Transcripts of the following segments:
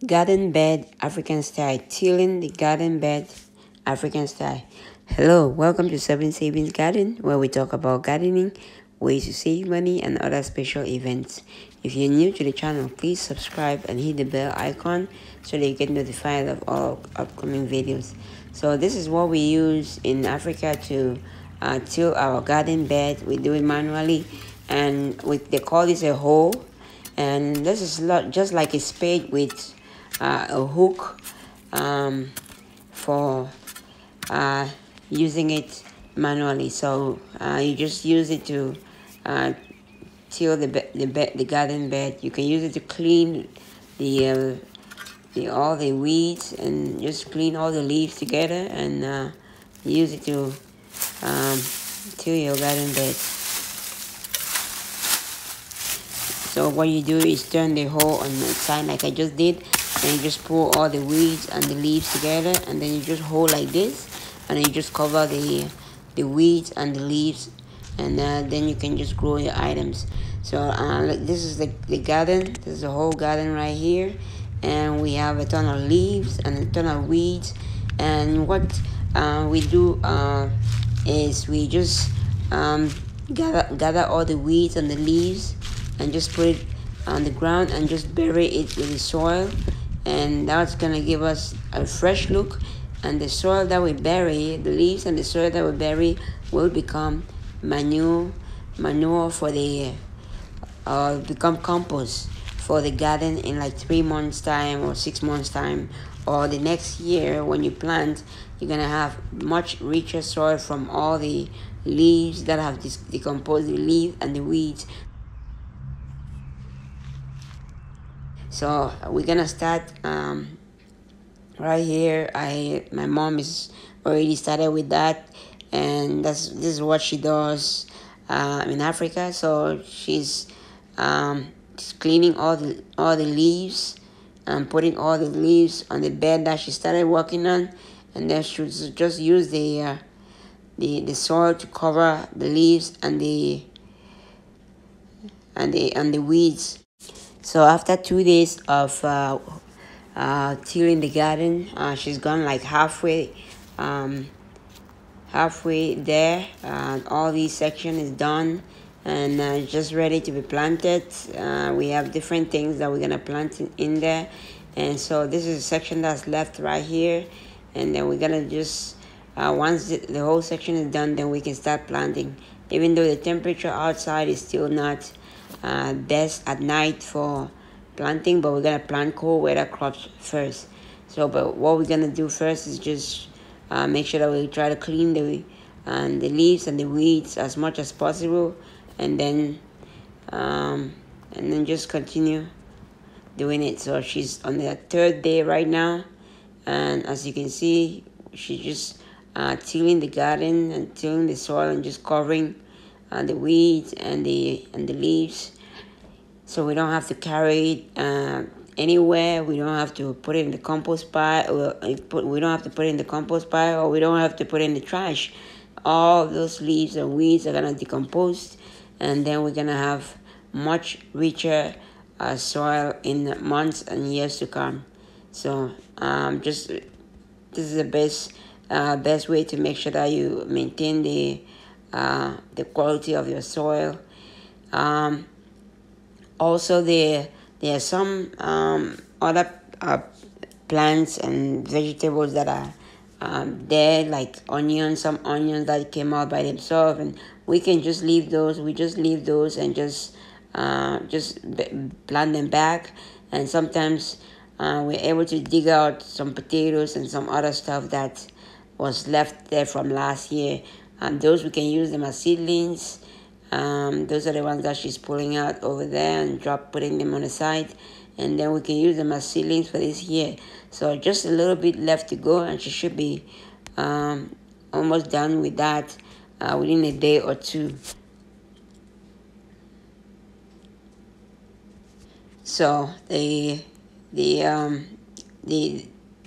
Garden bed African style, tilling the garden bed African style. Hello, welcome to Seven Savings Garden, where we talk about gardening, ways to save money, and other special events. If you're new to the channel, please subscribe and hit the bell icon so that you get notified of all upcoming videos. So this is what we use in Africa to till our garden bed. We do it manually, and they call this a hoe, and this is just like a spade with a hook for uh, using it manually. So you just use it to uh, till the garden bed. You can use it to clean the all the weeds and just clean all the leaves together, and use it to um, till your garden bed. So what you do is turn the hole on the side like I just did, and you just pull all the weeds and the leaves together, and then you just hold like this, and then you just cover the weeds and the leaves, and then you can just grow your items. So this is the garden. This is the whole garden right here, and we have a ton of leaves and a ton of weeds. And what we do is we just gather all the weeds and the leaves and just put it on the ground and just bury it with the soil, and that's gonna give us a fresh look. And the soil that we bury, the leaves and the soil that we bury, will become manure for the become compost for the garden in like 3 months time or 6 months time, or the next year when you plant. You're gonna have much richer soil from all the leaves that have decomposed, the leaves and the weeds. So we're gonna start right here. My mom is already started with that, and this is what she does in Africa. So she's cleaning all the leaves and putting all the leaves on the bed that she started working on, and then she just use the soil to cover the leaves and the weeds. So after 2 days of tilling the garden, she's gone like halfway there. All these section is done, and just ready to be planted. We have different things that we're gonna plant in there, and so this is a section that's left right here, and then we're gonna just once the whole section is done, then we can start planting. Even though the temperature outside is still not best at night for planting, but we're gonna plant cold weather crops first. So but what we're gonna do first is just make sure that we try to clean the leaves and the weeds as much as possible, and then just continue doing it. So she's on the third day right now, and as you can see, she's just tilling the garden and tilling the soil and just covering the weeds and the leaves, so we don't have to carry it anywhere. We don't have to put it in the compost pile, or we don't have to put it in the compost pile, or we don't have to put it in the trash. All those leaves and weeds are gonna decompose, and then we're gonna have much richer soil in months and years to come. So just this is the best way to make sure that you maintain the quality of your soil. Also, there are some other plants and vegetables that are there, like onions. Some onions that came out by themselves, and we can just leave those. We just leave those and just plant them back. And sometimes we're able to dig out some potatoes and some other stuff that was left there from last year, and those we can use them as seedlings. Those are the ones that she's pulling out over there and putting them on the side, and then we can use them as seedlings for this year. So just a little bit left to go, and she should be almost done with that within a day or two. So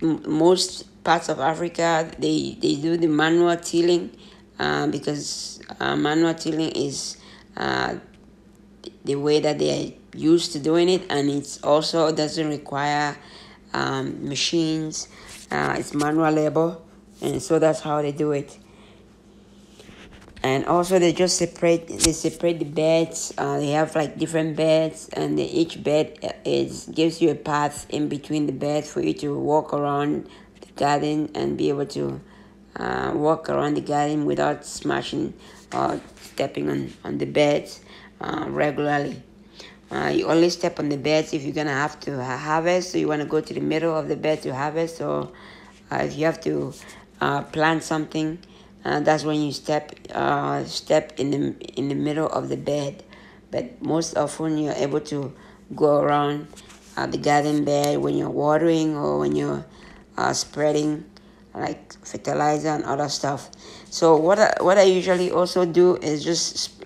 most parts of Africa, they do the manual tilling because manual tilling is the way that they are used to doing it, and it also doesn't require machines. It's manual labor, and so that's how they do it. And also they just separate the beds. They have like different beds, and each bed is gives you a path in between the beds for you to walk around the garden and be able to walk around the garden without smashing or stepping on the beds regularly. You only step on the beds if you're gonna have to harvest, so you want to go to the middle of the bed to harvest, or if you have to plant something, that's when you step in the middle of the bed. But most often you're able to go around the garden bed when you're watering or when you're spreading like fertilizer and other stuff. So what I usually also do is just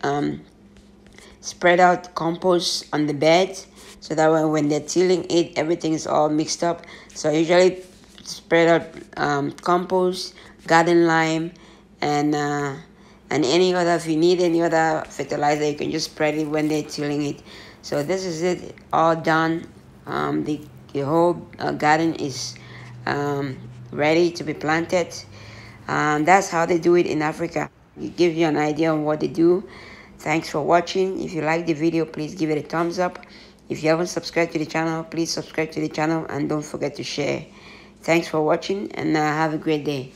spread out compost on the bed, so that when they're tilling it, everything is all mixed up. So I usually spread out compost, garden lime, and any other, if you need any other fertilizer, you can just spread it when they're tilling it. So this is it, all done. The whole garden is ready to be planted. That's how they do it in Africa. It gives you an idea on what they do. Thanks for watching. If you like the video, please give it a thumbs up. If you haven't subscribed to the channel, please subscribe to the channel and don't forget to share. Thanks for watching, and have a great day.